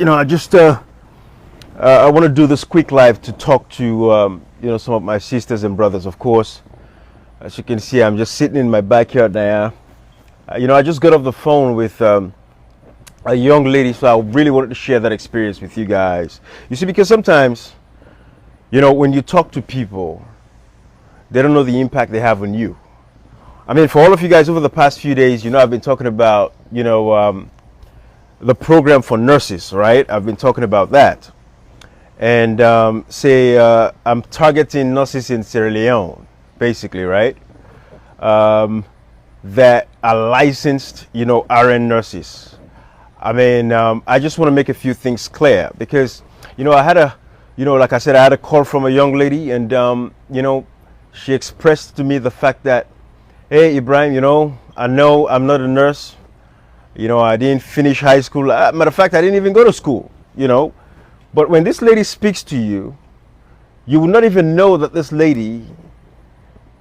I just I want to do this quick live to talk to some of my sisters and brothers. Of course, as you can see, I'm just sitting in my backyard now. I just got off the phone with a young lady, so I really wanted to share that experience with you guys. You see, because sometimes, when you talk to people, they don't know the impact they have on you. I mean, for all of you guys over the past few days, I've been talking about, the program for nurses, right? I've been talking about that. And I'm targeting nurses in Sierra Leone, basically, right? That are licensed, RN nurses. I mean, I just want to make a few things clear because, I had like I said, I had a call from a young lady and, she expressed to me the fact that, hey, Ibrahim, I know I'm not a nurse. I didn't finish high school. Matter of fact, I didn't even go to school, But when this lady speaks to you, you will not even know that this lady,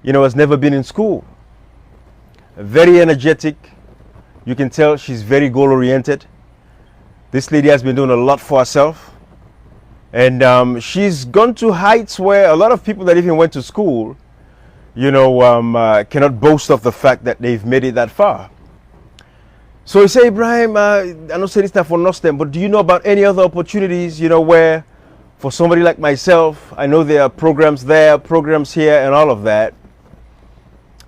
has never been in school. Very energetic. You can tell she's very goal-oriented. This lady has been doing a lot for herself. And she's gone to heights where a lot of people that even went to school, cannot boast of the fact that they've made it that far. So you say, Ibrahim, I don't say this stuff for nothing, but do you know about any other opportunities, where for somebody like myself, I know there are programs there, programs here, and all of that.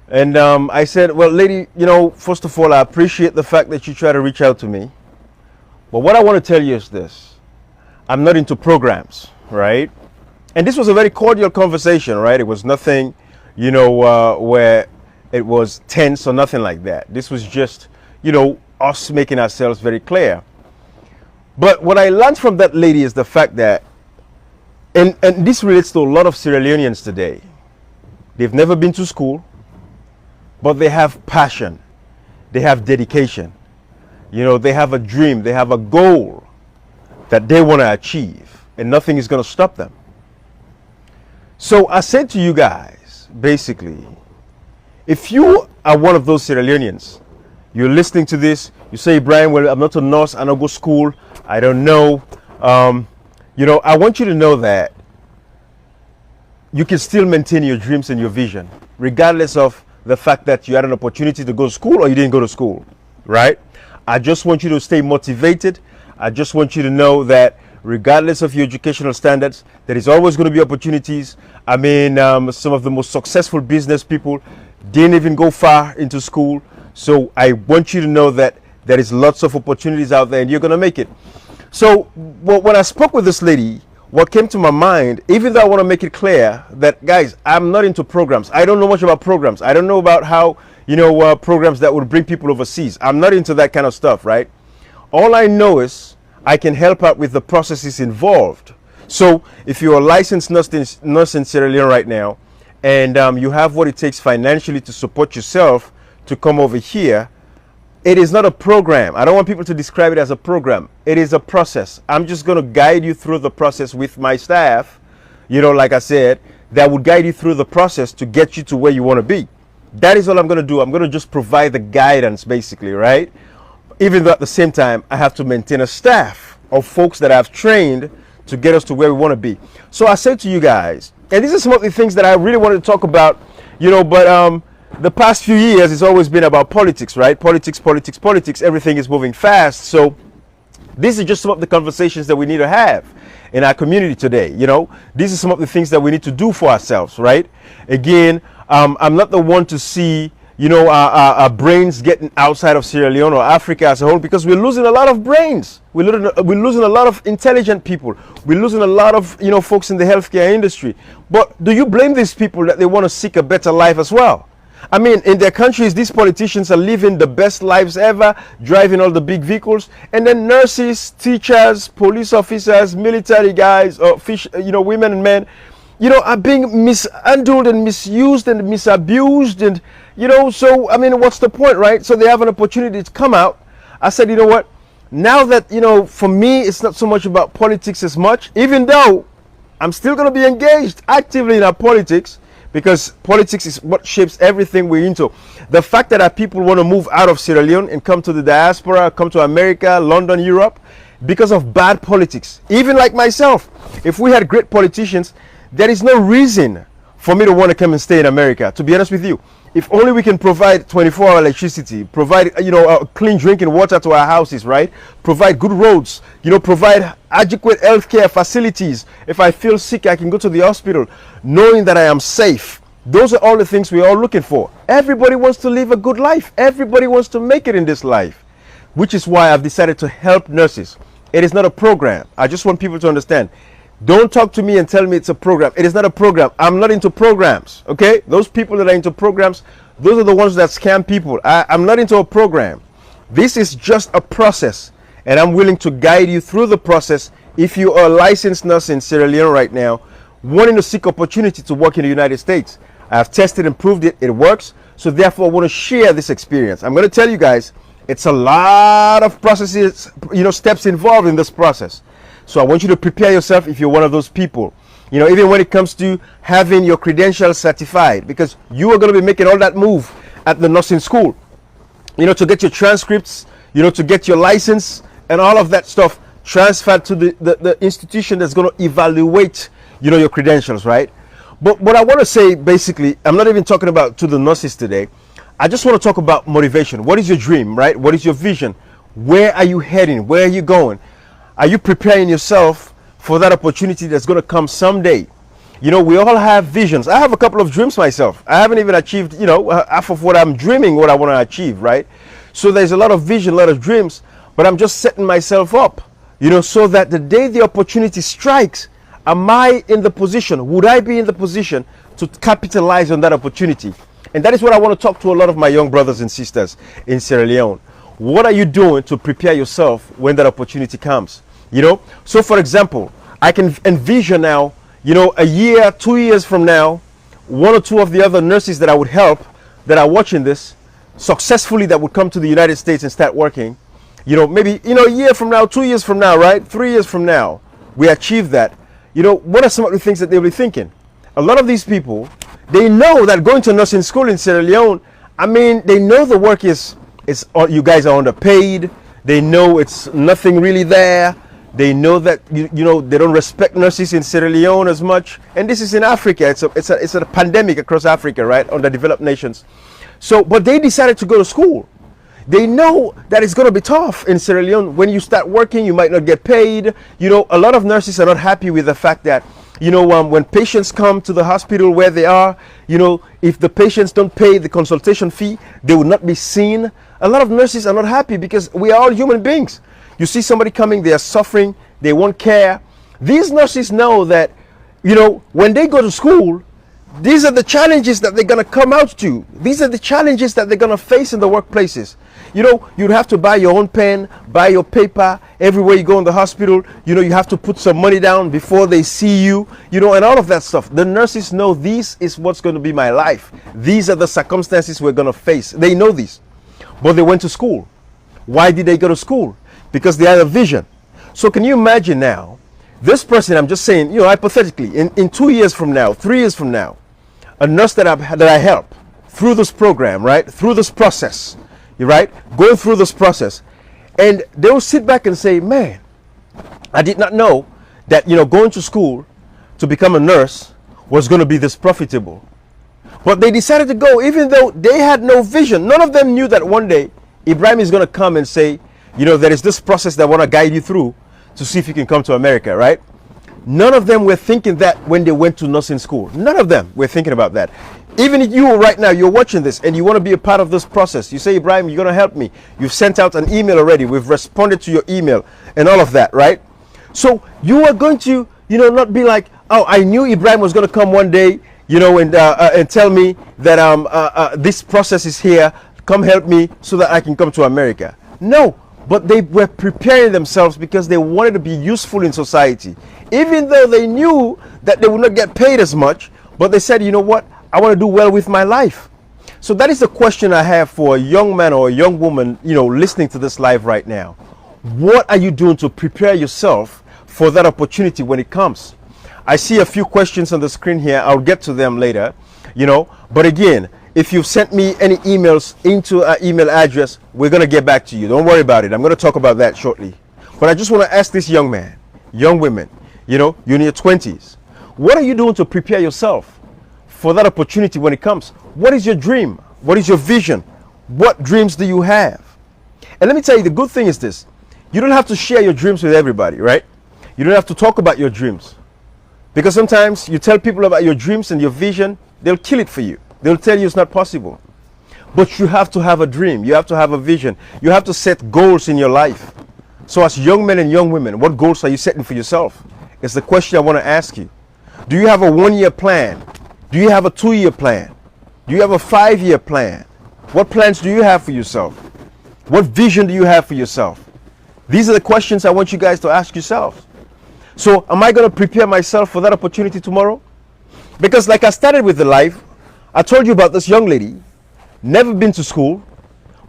And I said, well, lady, first of all, I appreciate the fact that you try to reach out to me. But what I want to tell you is this. I'm not into programs, right? And this was a very cordial conversation, right? It was nothing, where it was tense or nothing like that. This was just, us making ourselves very clear. But what I learned from that lady is the fact that, and this relates to a lot of Sierra Leoneans today. They've never been to school, but they have passion. They have dedication. They have a dream. They have a goal that they want to achieve, and nothing is going to stop them. So I said to you guys, basically, if you are one of those Sierra Leoneans, you're listening to this, you say, Brian, well, I'm not a nurse, I don't go to school, I don't know. I want you to know that you can still maintain your dreams and your vision, regardless of the fact that you had an opportunity to go to school or you didn't go to school, right? I just want you to stay motivated. I just want you to know that regardless of your educational standards, there is always going to be opportunities. I mean, some of the most successful business people didn't even go far into school. So I want you to know that there is lots of opportunities out there and you're going to make it. So when I spoke with this lady, what came to my mind, even though I want to make it clear that, guys, I'm not into programs. I don't know much about programs. I don't know about how, programs that would bring people overseas. I'm not into that kind of stuff, right? All I know is I can help out with the processes involved. So if you're a licensed nurse in Sierra Leone right now, and you have what it takes financially to support yourself to come over here, it is not a program. I don't want people to describe it as a program. It is a process. I'm just going to guide you through the process with my staff, like I said, that would guide you through the process to get you to where you want to be. That is all I'm going to do. I'm going to just provide the guidance, basically, right? Even though at the same time, I have to maintain a staff of folks that I've trained to get us to where we want to be. So I said to you guys, and these are some of the things that I really wanted to talk about, but the past few years, it's always been about politics, right? Politics, politics, politics. Everything is moving fast. So these are just some of the conversations that we need to have in our community today. These are some of the things that we need to do for ourselves, right? Again, I'm not the one to see, our brains getting outside of Sierra Leone or Africa as a whole, because we're losing a lot of brains. We're losing a lot of intelligent people. We're losing a lot of, folks in the healthcare industry. But do you blame these people that they want to seek a better life as well? I mean, in their countries, these politicians are living the best lives ever, driving all the big vehicles. And then nurses, teachers, police officers, military guys, women and men, are being mishandled and misused and misabused. And, so, I mean, what's the point, right? So they have an opportunity to come out. I said, you know what? Now that, for me, it's not so much about politics as much, even though I'm still going to be engaged actively in our politics, because politics is what shapes everything we're into. The fact that our people want to move out of Sierra Leone and come to the diaspora, come to America, London, Europe, because of bad politics. Even like myself, if we had great politicians, there is no reason for me to want to come and stay in America, to be honest with you. If only we can provide 24-hour electricity, provide clean drinking water to our houses, right? Provide good roads, provide adequate healthcare facilities. If I feel sick, I can go to the hospital knowing that I am safe. Those are all the things we're all looking for. Everybody wants to live a good life. Everybody wants to make it in this life, which is why I've decided to help nurses. It is not a program. I just want people to understand. Don't talk to me and tell me it's a program. It is not a program. I'm not into programs, okay? Those people that are into programs, those are the ones that scam people. I'm not into a program. This is just a process, and I'm willing to guide you through the process. If you are a licensed nurse in Sierra Leone right now, wanting to seek opportunity to work in the United States, I've tested and proved it. It works. So therefore, I want to share this experience. I'm going to tell you guys, it's a lot of processes, steps involved in this process. So I want you to prepare yourself if you're one of those people. Even when it comes to having your credentials certified, because you are going to be making all that move at the nursing school, to get your transcripts, to get your license and all of that stuff transferred to the institution that's going to evaluate, your credentials, right? But what I want to say, basically, I'm not even talking about to the nurses today. I just want to talk about motivation. What is your dream, right? What is your vision? Where are you heading? Where are you going? Are you preparing yourself for that opportunity that's going to come someday? We all have visions. I have a couple of dreams myself. I haven't even achieved, half of what I'm dreaming, what I want to achieve, right? So there's a lot of vision, a lot of dreams, but I'm just setting myself up, so that the day the opportunity strikes, am I in the position, would I be in the position to capitalize on that opportunity? And that is what I want to talk to a lot of my young brothers and sisters in Sierra Leone. What are you doing to prepare yourself when that opportunity comes? So for example, I can envision now, a year, 2 years from now, one or two of the other nurses that I would help that are watching this successfully that would come to the United States and start working, maybe, a year from now, 2 years from now, right? 3 years from now, we achieve that. What are some of the things that they'll be thinking? A lot of these people, they know that going to nursing school in Sierra Leone, they know the work is you guys are underpaid. They know it's nothing really there. They know that they don't respect nurses in Sierra Leone as much. And this is in Africa. It's a pandemic across Africa, right? On the developed nations. So, but they decided to go to school. They know that it's going to be tough in Sierra Leone. When you start working, you might not get paid. A lot of nurses are not happy with the fact that when patients come to the hospital where they are, if the patients don't pay the consultation fee, they will not be seen. A lot of nurses are not happy because we are all human beings. You see somebody coming, they are suffering, they want care. These nurses know that, when they go to school, these are the challenges that they're going to come out to. These are the challenges that they're going to face in the workplaces. You'd have to buy your own pen, buy your paper. Everywhere you go in the hospital, you have to put some money down before they see you, and all of that stuff. The nurses know this is what's going to be my life. These are the circumstances we're going to face. They know this. But they went to school. Why did they go to school? Because they had a vision. So can you imagine now, this person, I'm just saying, hypothetically, in 2 years from now, 3 years from now, a nurse that I help through this program, right? Through this process, right? Going through this process. And they will sit back and say, man, I did not know that, going to school to become a nurse was going to be this profitable. But they decided to go, even though they had no vision. None of them knew that one day Ibrahim is going to come and say, there is this process that I want to guide you through to see if you can come to America, right? None of them were thinking that when they went to nursing school. None of them were thinking about that. Even if you right now, you're watching this and you want to be a part of this process. You say, Ibrahim, you're going to help me. You've sent out an email already. We've responded to your email and all of that, right? So you are going to, not be like, oh, I knew Ibrahim was going to come one day, and tell me that this process is here. Come help me so that I can come to America. No, but they were preparing themselves because they wanted to be useful in society. Even though they knew that they would not get paid as much, but they said, you know what, I want to do well with my life. So that is the question I have for a young man or a young woman, listening to this live right now. What are you doing to prepare yourself for that opportunity when it comes? I see a few questions on the screen here. I'll get to them later, but again, if you've sent me any emails into our email address, we're going to get back to you. Don't worry about it. I'm going to talk about that shortly. But I just want to ask this young man, young women, you're in your 20s. What are you doing to prepare yourself for that opportunity when it comes? What is your dream? What is your vision? What dreams do you have? And let me tell you, the good thing is this. You don't have to share your dreams with everybody, right? You don't have to talk about your dreams. Because sometimes you tell people about your dreams and your vision, they'll kill it for you. They'll tell you it's not possible. But you have to have a dream. You have to have a vision. You have to set goals in your life. So as young men and young women, what goals are you setting for yourself? It's the question I want to ask you. Do you have a 1-year plan? Do you have a 2-year plan? Do you have a 5-year plan? What plans do you have for yourself? What vision do you have for yourself? These are the questions I want you guys to ask yourselves. So am I going to prepare myself for that opportunity tomorrow? Because like I started with the life, I told you about this young lady, never been to school,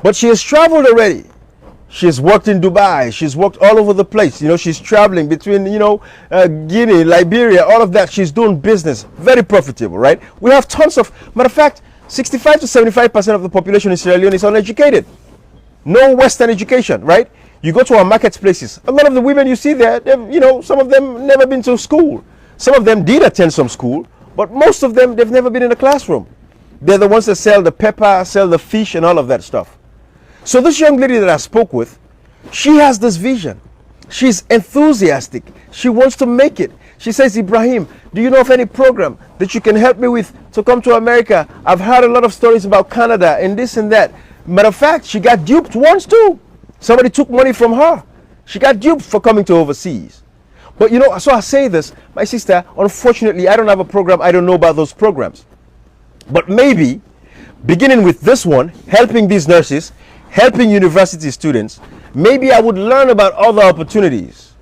but she has traveled already. She has worked in Dubai. She's worked all over the place. She's traveling between, Guinea, Liberia, all of that. She's doing business. Very profitable, right? We have tons of, matter of fact, 65 to 75% of the population in Sierra Leone is uneducated. No Western education, right? You go to our marketplaces. A lot of the women you see there, some of them never been to school. Some of them did attend some school, but most of them, they've never been in a classroom. They're the ones that sell the pepper, sell the fish and all of that stuff. So this young lady that I spoke with, she has this vision. She's enthusiastic. She wants to make it. She says, Ibrahim, do you know of any program that you can help me with to come to America? I've heard a lot of stories about Canada and this and that. Matter of fact, she got duped once too. Somebody took money from her. She got duped for coming to overseas. But so I say this, my sister, unfortunately, I don't have a program. I don't know about those programs. But maybe, beginning with this one, helping these nurses, helping university students, maybe I would learn about other opportunities.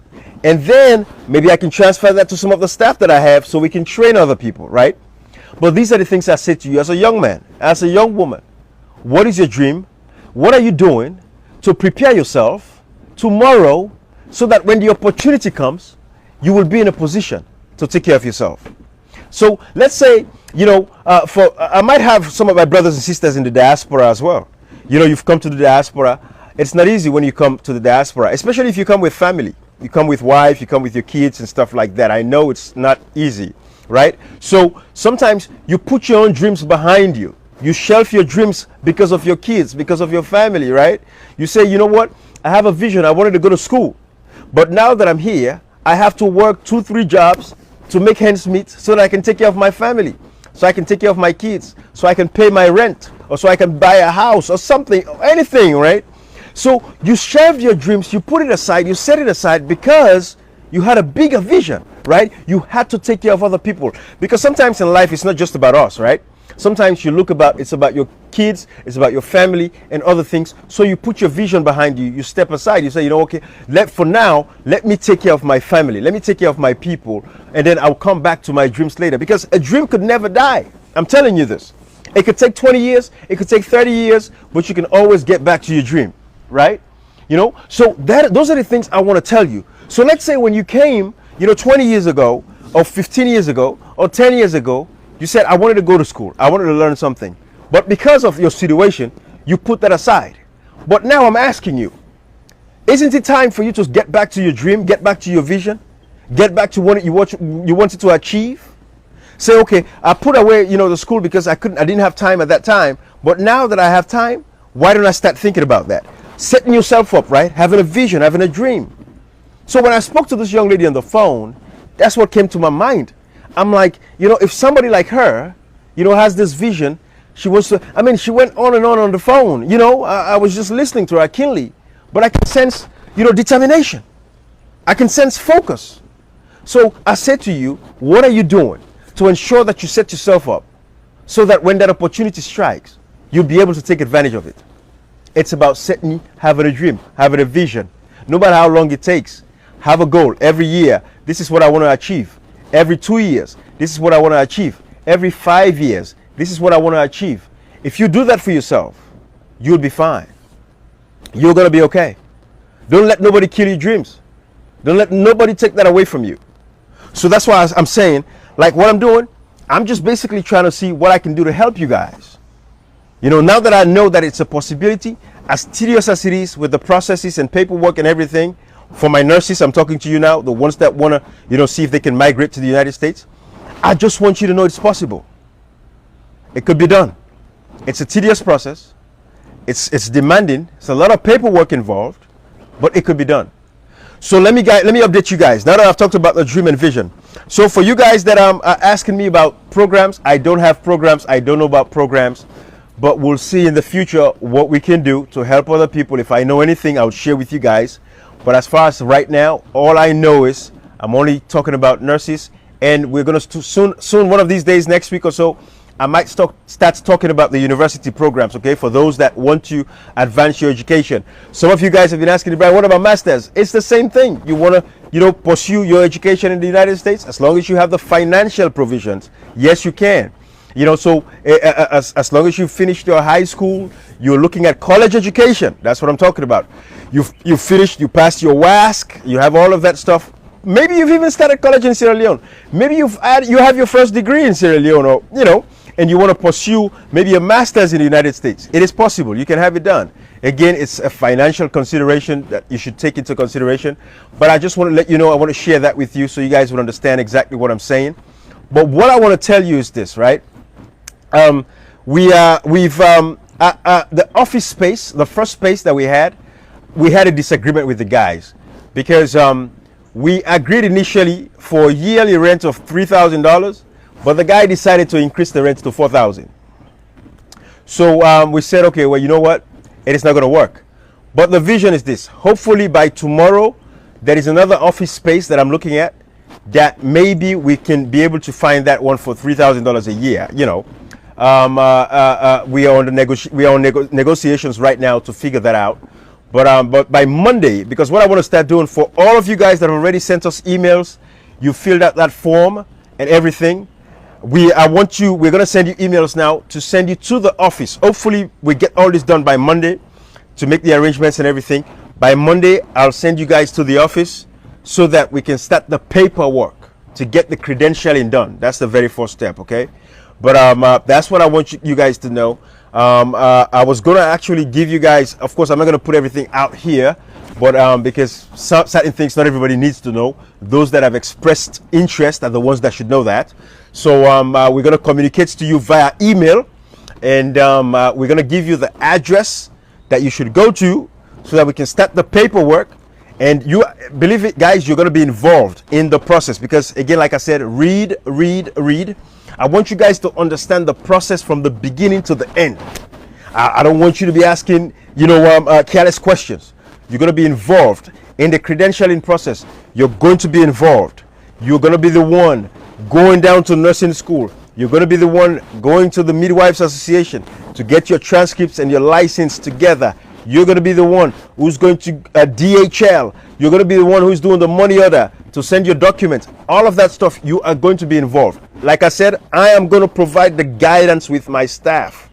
And then maybe I can transfer that to some of the staff that I have so we can train other people, right? But these are the things I say to you as a young man, as a young woman. What is your dream? What are you doing to prepare yourself tomorrow so that when the opportunity comes, you will be in a position to take care of yourself? So let's say, I might have some of my brothers and sisters in the diaspora as well. You've come to the diaspora. It's not easy when you come to the diaspora, especially if you come with family. You come with wife, you come with your kids and stuff like that. I know it's not easy, right? So sometimes you put your own dreams behind you. You shelf your dreams because of your kids, because of your family, right? You say, you know what? I have a vision. I wanted to go to school. But now that I'm here, I have to work 2-3 jobs to make ends meet so that I can take care of my family, so I can take care of my kids, so I can pay my rent, or so I can buy a house or something, anything, right? So you shelved your dreams, you put it aside, you set it aside because you had a bigger vision, right? You had to take care of other people. Because sometimes in life, it's not just about us, right? Sometimes you look about, it's about your kids, it's about your family and other things. So you put your vision behind you, you step aside, you say, okay, for now, let me take care of my family, let me take care of my people, and then I'll come back to my dreams later. Because a dream could never die. I'm telling you this. It could take 20 years, it could take 30 years, but you can always get back to your dream, right? So those are the things I want to tell you. So let's say when you came, 20 years ago, or 15 years ago, or 10 years ago, you said, I wanted to go to school. I wanted to learn something. But because of your situation, you put that aside. But now I'm asking you, isn't it time for you to get back to your dream, get back to your vision, get back to what you wanted to achieve? Say, okay, I put away, the school because I didn't have time at that time. But now that I have time, why don't I start thinking about that? Setting yourself up, right? Having a vision, having a dream. So when I spoke to this young lady on the phone, that's what came to my mind. I'm like, if somebody like her, has this vision, she wants to, she went on and on the phone, I was just listening to her keenly, but I can sense, determination. I can sense focus. So I said to you, what are you doing to ensure that you set yourself up so that when that opportunity strikes, you'll be able to take advantage of it? It's about having a dream, having a vision, no matter how long it takes. Have a goal every year. This is what I want to achieve. Every 2 years, this is what I want to achieve. Every 5 years, this is what I want to achieve. If you do that for yourself, you'll be fine. You're going to be okay. Don't let nobody kill your dreams. Don't let nobody take that away from you. So that's why I'm saying, like what I'm doing, I'm just basically trying to see what I can do to help you guys. Now that I know that it's a possibility, as tedious as it is with the processes and paperwork and everything, For my nurses, I'm talking to you now, the ones that want to, see if they can migrate to the United States. I just want you to know it's possible. It could be done. It's a tedious process. It's demanding. It's a lot of paperwork involved, but it could be done. So let me update you guys now that I've talked about the dream and vision. So for you guys that are asking me about programs, I don't have programs. I don't know about programs, but we'll see in the future what we can do to help other people. If I know anything, I'll share with you guys. But as far as right now, all I know is I'm only talking about nurses, and we're going to soon, one of these days, next week or so, I might start talking about the university programs, okay, for those that want to advance your education. Some of you guys have been asking, Brian, what about masters? It's the same thing. You want to, pursue your education in the United States, as long as you have the financial provisions. Yes, you can. So as long as you finished your high school, you're looking at college education. That's what I'm talking about. You finished, you passed your WASC, you have all of that stuff. Maybe you've even started college in Sierra Leone. Maybe you have your first degree in Sierra Leone, or and you want to pursue maybe a master's in the United States. It is possible. You can have it done. Again, it's a financial consideration that you should take into consideration. But I just want to let you know, I want to share that with you so you guys would understand exactly what I'm saying. But what I want to tell you is this, right? The office space, the first space that we had a disagreement with the guys because we agreed initially for a yearly rent of $3,000, but the guy decided to increase the rent to $4,000. So we said, okay, well, you know what? It is not going to work. But the vision is this. Hopefully by tomorrow, there is another office space that I'm looking at that maybe we can be able to find that one for $3,000 a year. We are on negotiations right now to figure that out. But by Monday, because what I want to start doing for all of you guys that have already sent us emails, you filled out that form and everything. We're going to send you emails now to send you to the office. Hopefully we get all this done by Monday to make the arrangements and everything. By Monday, I'll send you guys to the office so that we can start the paperwork to get the credentialing done. That's the very first step, okay? But that's what I want you guys to know. I was going to actually give you guys, of course, I'm not going to put everything out here, but because certain things not everybody needs to know. Those that have expressed interest are the ones that should know that. So we're going to communicate to you via email, and we're going to give you the address that you should go to so that we can start the paperwork. And you believe it, guys, you're going to be involved in the process because, again, like I said, read. I want you guys to understand the process from the beginning to the end. I don't want you to be asking, careless questions. You're going to be involved in the credentialing process. You're going to be involved. You're going to be the one going down to nursing school. You're going to be the one going to the Midwives Association to get your transcripts and your license together. You're going to be the one who's going to DHL. You're going to be the one who's doing the money order to send your documents. All of that stuff, you are going to be involved. Like I said, I am going to provide the guidance with my staff.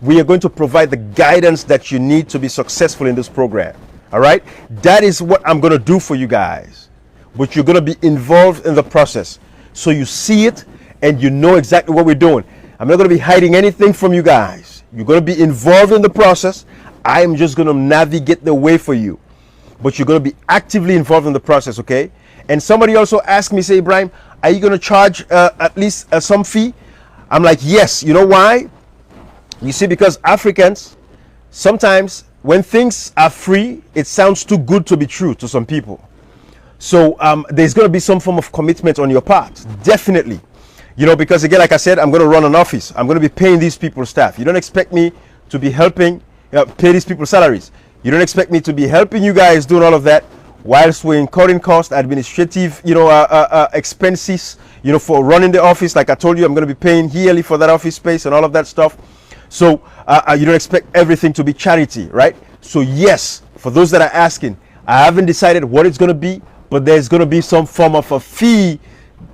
We are going to provide the guidance that you need to be successful in this program. All right? That is what I'm going to do for you guys. But you're going to be involved in the process. So you see it and you know exactly what we're doing. I'm not going to be hiding anything from you guys. You're going to be involved in the process. I am just going to navigate the way for you. But you're going to be actively involved in the process, okay? And somebody also asked me, say, Ibrahim, are you going to charge at least some fee? I'm like, yes. You know why? You see, because Africans, sometimes when things are free, it sounds too good to be true to some people. So there's going to be some form of commitment on your part, definitely. Because again, like I said, I'm going to run an office. I'm going to be paying these people staff. You don't expect me to be helping pay these people salaries. You don't expect me to be helping you guys doing all of that whilst we're incurring cost, administrative, expenses, for running the office. Like I told you, I'm going to be paying yearly for that office space and all of that stuff. So you don't expect everything to be charity, right? So yes, for those that are asking, I haven't decided what it's going to be, but there's going to be some form of a fee,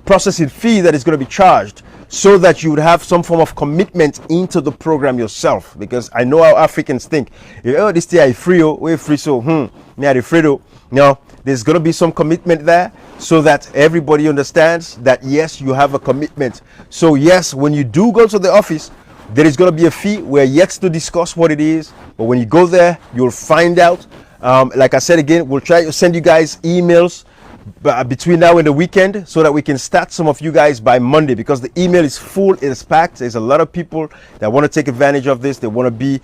processing fee that is going to be charged so that you would have some form of commitment into the program yourself. Because I know how Africans think. This thing is free, we're free, so no, there's going to be some commitment there so that everybody understands that yes, you have a commitment. So yes, when you do go to the office, there is going to be a fee. We're yet to discuss what it is, but when you go there, you'll find out Like I said again, we'll try to send you guys emails between now and the weekend so that we can start some of you guys by Monday, because the email is full, it is packed. There's a lot of people that want to take advantage of this. They want to be,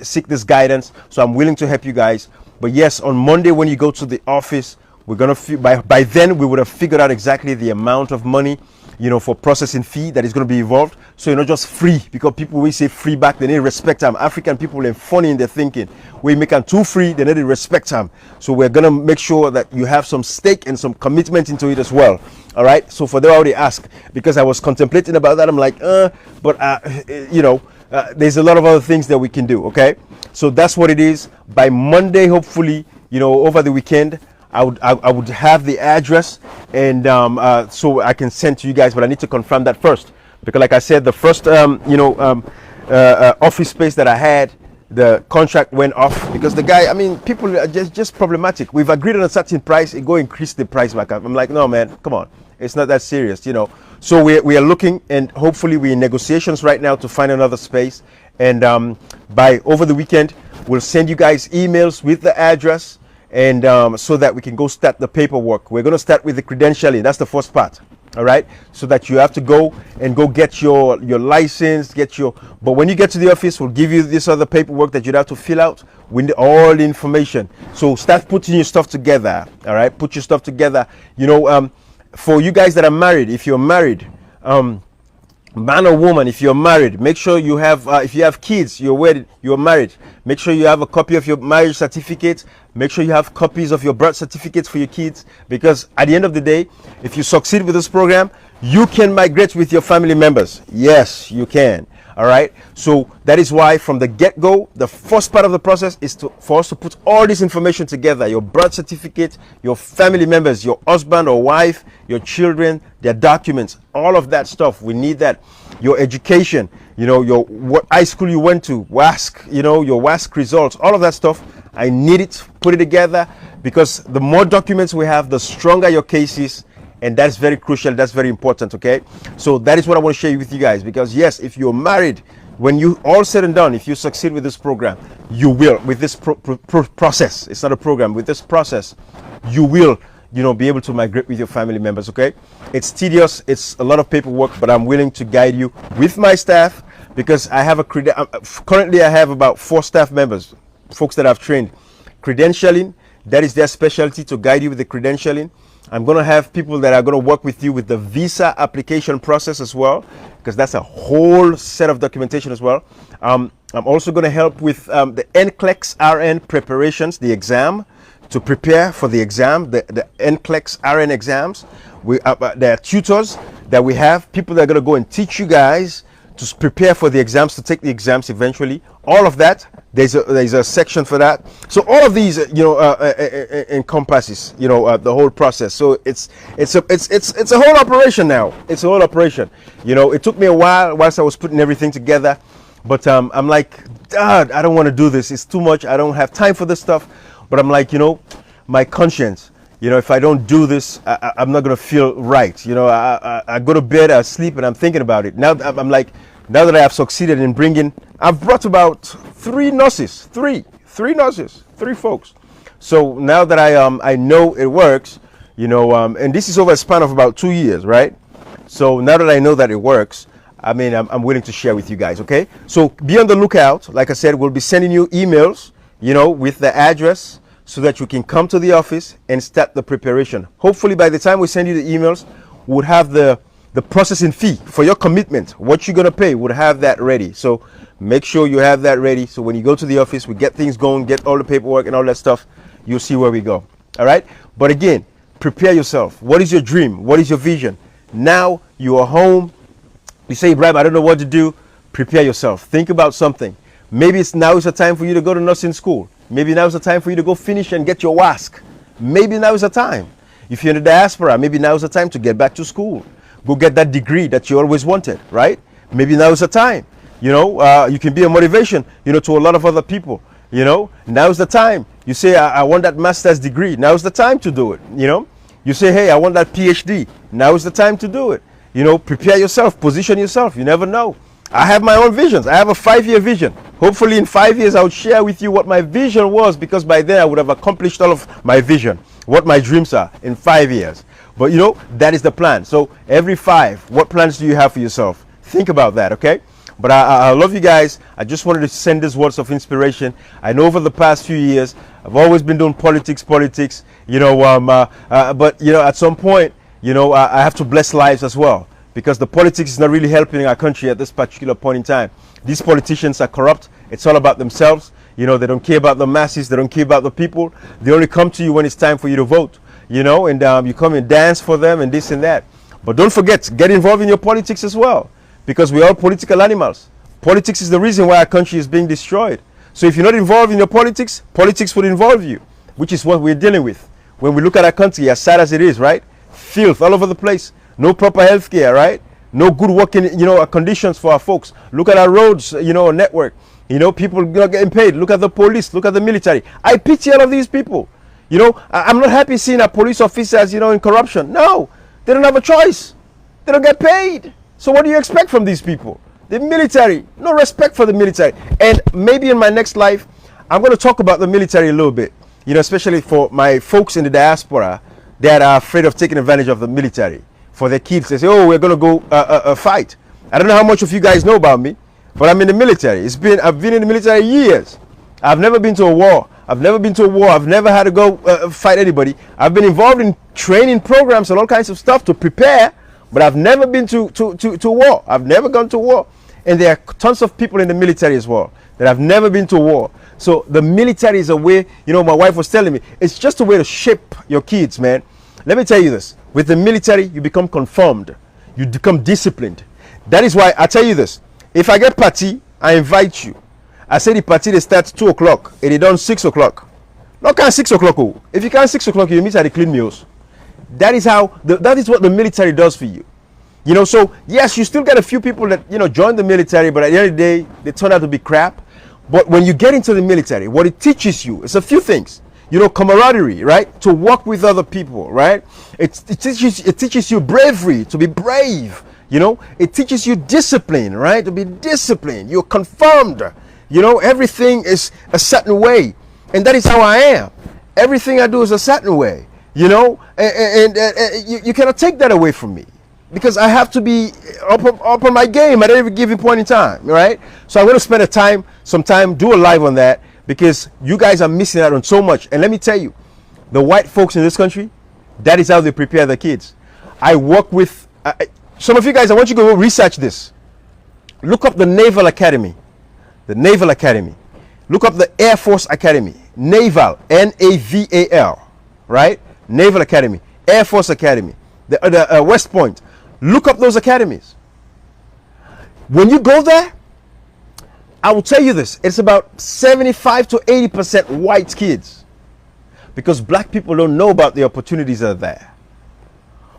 seek this guidance. So I'm willing to help you guys. But yes, on Monday when you go to the office, we're gonna by then we would have figured out exactly the amount of money, for processing fee that is going to be involved. So you're not just free, because people will say free back, they need respect them. African people are funny in their thinking. We make them too free, they need to respect them. So we're going to make sure that you have some stake and some commitment into it as well. All right. So for them, I already asked, because I was contemplating about that. I'm like, there's a lot of other things that we can do. Okay. So that's what it is. By Monday, hopefully, over the weekend, I would have the address, and so I can send to you guys, but I need to confirm that first, because like I said, the first office space that I had, the contract went off because the guy, people are just problematic. We've agreed on a certain price, it go increase the price back up. I'm like, no man, come on, it's not that serious, So we are looking, and hopefully we're in negotiations right now to find another space, and by over the weekend we'll send you guys emails with the address, and so that we can go start the paperwork. We're going to start with the credentialing. That's the first part. All right. So that you have to go get your license, but when you get to the office, we'll give you this other paperwork that you'd have to fill out with all the information. So start putting your stuff together. All right. Put your stuff together. For you guys that are married, if you're married, man or woman, if you're married, make sure you have, if you have kids, you're married, make sure you have a copy of your marriage certificate. Make sure you have copies of your birth certificates for your kids, because at the end of the day, if you succeed with this program, you can migrate with your family members. Yes, you can. All right. So that is why from the get-go, the first part of the process is for us to put all this information together: your birth certificate, your family members, your husband or wife, your children, their documents, all of that stuff. We need that. Your education, what high school you went to, WASC, your WASC results, all of that stuff. I need it, put it together, because the more documents we have, the stronger your case is. And that's very crucial. That's very important. Okay. So that is what I want to share with you guys, because yes, if you're married, when you all said and done, if you succeed with this program, you will, with this process, it's not a program, with this process, you will, be able to migrate with your family members. Okay. It's tedious. It's a lot of paperwork, but I'm willing to guide you with my staff, because I have currently I have about 4 staff members, folks that I've trained. Credentialing, that is their specialty, to guide you with the credentialing. I'm going to have people that are going to work with you with the visa application process as well, because that's a whole set of documentation as well. I'm also going to help with the NCLEX RN preparations, the exam, to prepare for the exam, the NCLEX RN exams. There are tutors that we have, people that are going to go and teach you guys to prepare for the exams, to take the exams eventually. All of that, there's a section for that. So all of these, encompasses, the whole process. So it's a whole operation now. It's a whole operation. It took me a while whilst I was putting everything together, but I'm like, Dad, I don't want to do this. It's too much. I don't have time for this stuff. But I'm like, my conscience. If I don't do this, I'm not going to feel right. I go to bed, I sleep, and I'm thinking about it. Now I'm like, now that I have succeeded in I've brought about 3 nurses, 3 folks. So now that I know it works, and this is over a span of about 2 years, right? So now that I know that it works, I'm willing to share with you guys. Okay. So be on the lookout. Like I said, we'll be sending you emails, with the address, so that you can come to the office and start the preparation. Hopefully by the time we send you the emails, we'll have the processing fee for your commitment, what you're going to pay, we'll have that ready. So make sure you have that ready, so when you go to the office, we get things going, get all the paperwork and all that stuff, you'll see where we go. All right. But again, prepare yourself. What is your dream? What is your vision? Now you are home. You say, Ibrahim, I don't know what to do. Prepare yourself. Think about something. Maybe now is the time for you to go to nursing school. Maybe now is the time for you to go finish and get your WASC. Maybe now is the time. If you're in the diaspora, maybe now is the time to get back to school. Go get that degree that you always wanted, right? Maybe now is the time. You can be a motivation, to a lot of other people. Now is the time. You say, I want that master's degree. Now is the time to do it. You say, hey, I want that PhD. Now is the time to do it. Prepare yourself, position yourself. You never know. I have my own visions. I have a 5-year vision. Hopefully in 5 years I'll share with you what my vision was, because by then I would have accomplished all of my vision, what my dreams are in 5 years. But you know, that is the plan. So every 5, what plans do you have for yourself? Think about that, okay? But I love you guys. I just wanted to send these words of inspiration. I know over the past few years, I've always been doing politics, you know, but you know, at some point, you know, I have to bless lives as well, because the politics is not really helping our country at this particular point in time. These politicians are corrupt. It's all about themselves. You know, they don't care about the masses. They don't care about the people. They only come to you when it's time for you to vote, you know, and you come and dance for them and this and that. But don't forget, get involved in your politics as well, because we're all political animals. Politics is the reason why our country is being destroyed. So if you're not involved in your politics, politics will involve you, which is what we're dealing with. When we look at our country, as sad as it is, right? Filth all over the place. No proper health care, right? No good working, you know, conditions for our folks. Look at our roads, you know, network. You know, people not getting paid. Look at the police. Look at the military. I pity all of these people. You know, I'm not happy seeing our police officers, you know, in corruption. No, they don't have a choice. They don't get paid. So what do you expect from these people? The military, no respect for the military. And maybe in my next life, I'm going to talk about the military a little bit. You know, especially for my folks in the diaspora that are afraid of taking advantage of the military. For their kids, they say, oh, we're going to go fight. I don't know how much of you guys know about me, but I'm in the military. I've been in the military years. I've never been to a war. I've never had to go fight anybody. I've been involved in training programs and all kinds of stuff to prepare, but I've never been to war. I've never gone to war. And there are tons of people in the military as well that have never been to war. So the military is a way, you know, my wife was telling me, it's just a way to shape your kids, man. Let me tell you this. With the military, you become conformed. You become disciplined. That is why I tell you this. If I get party, I invite you. I say the party they start 2 o'clock and they done 6 o'clock. Not can 6 o'clock. Oh. If you can't 6 o'clock, you meet at the clean meals. That is how. That is what the military does for you. You know. So yes, you still get a few people that, you know, join the military, but at the end of the day, they turn out to be crap. But when you get into the military, what it teaches you is a few things. You know, camaraderie, right? To work with other people, right? It teaches you bravery, to be brave. You know, it teaches you discipline, right? To be disciplined. You're confirmed. You know, everything is a certain way, and that is how I am. Everything I do is a certain way. You know, and you cannot take that away from me, because I have to be up on my game at every given point in time, right? So I'm going to spend some time, do a live on that, because you guys are missing out on so much. And let me tell you, the white folks in this country, that is how they prepare their kids. I work with some of you guys. I want you to go research this. Look up the Naval Academy. The Naval Academy. Look up the Air Force Academy. Naval, N-A-V-A-L, right? Naval Academy, Air Force Academy, the West Point. Look up those academies. When you go there, I will tell you this, it's about 75 to 80% white kids, because black people don't know about the opportunities that are there.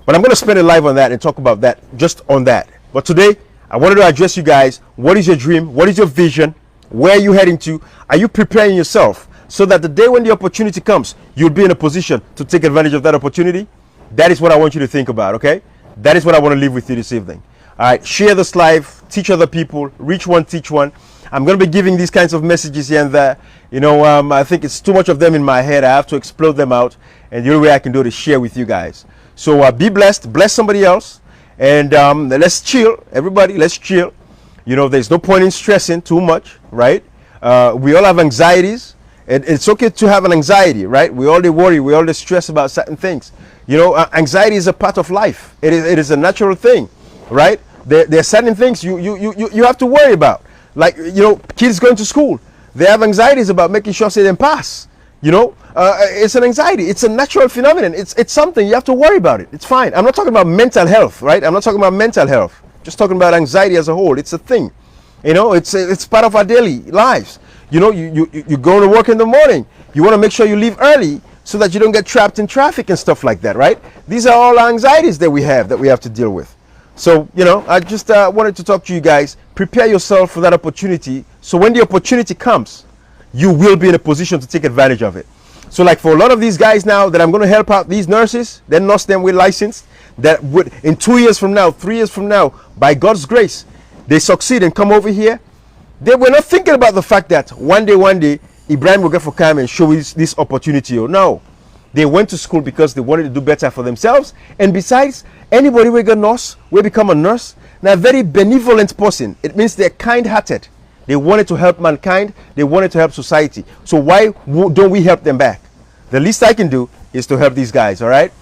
But I'm going to spend a live on that and talk about that, just on that. But today, I wanted to address you guys. What is your dream? What is your vision? Where are you heading to? Are you preparing yourself so that the day when the opportunity comes, you'll be in a position to take advantage of that opportunity? That is what I want you to think about, okay? That is what I want to leave with you this evening. All right, share this live, teach other people, reach one, teach one. I'm going to be giving these kinds of messages here and there. You know, I think it's too much of them in my head. I have to explode them out. And the only way I can do it is share with you guys. So be blessed. Bless somebody else. And let's chill. Everybody, let's chill. You know, there's no point in stressing too much, right? We all have anxieties. And it's okay to have an anxiety, right? We all worry. We all stress about certain things. You know, anxiety is a part of life. It is a natural thing, right? There are certain things you have to worry about. Like, you know, kids going to school, they have anxieties about making sure they don't pass. You know, it's an anxiety. It's a natural phenomenon. It's something you have to worry about it. It's fine. I'm not talking about mental health, right? I'm not talking about mental health. Just talking about anxiety as a whole. It's a thing. You know, it's part of our daily lives. You know, you go to work in the morning. You want to make sure you leave early so that you don't get trapped in traffic and stuff like that, right? These are all anxieties that we have to deal with. So, you know, I just wanted to talk to you guys. Prepare yourself for that opportunity. So when the opportunity comes, you will be in a position to take advantage of it. So like for a lot of these guys now that I'm going to help out, these nurses, they're nurse them with license, that would in 2 years from now, 3 years from now, by God's grace, they succeed and come over here. They were not thinking about the fact that one day, Ibrahim will get for come and show this opportunity. Oh, no. They went to school because they wanted to do better for themselves. And besides, anybody will get nurse, will become a nurse. Now, a very benevolent person. It means they're kind-hearted. They wanted to help mankind. They wanted to help society. So why don't we help them back? The least I can do is to help these guys, all right?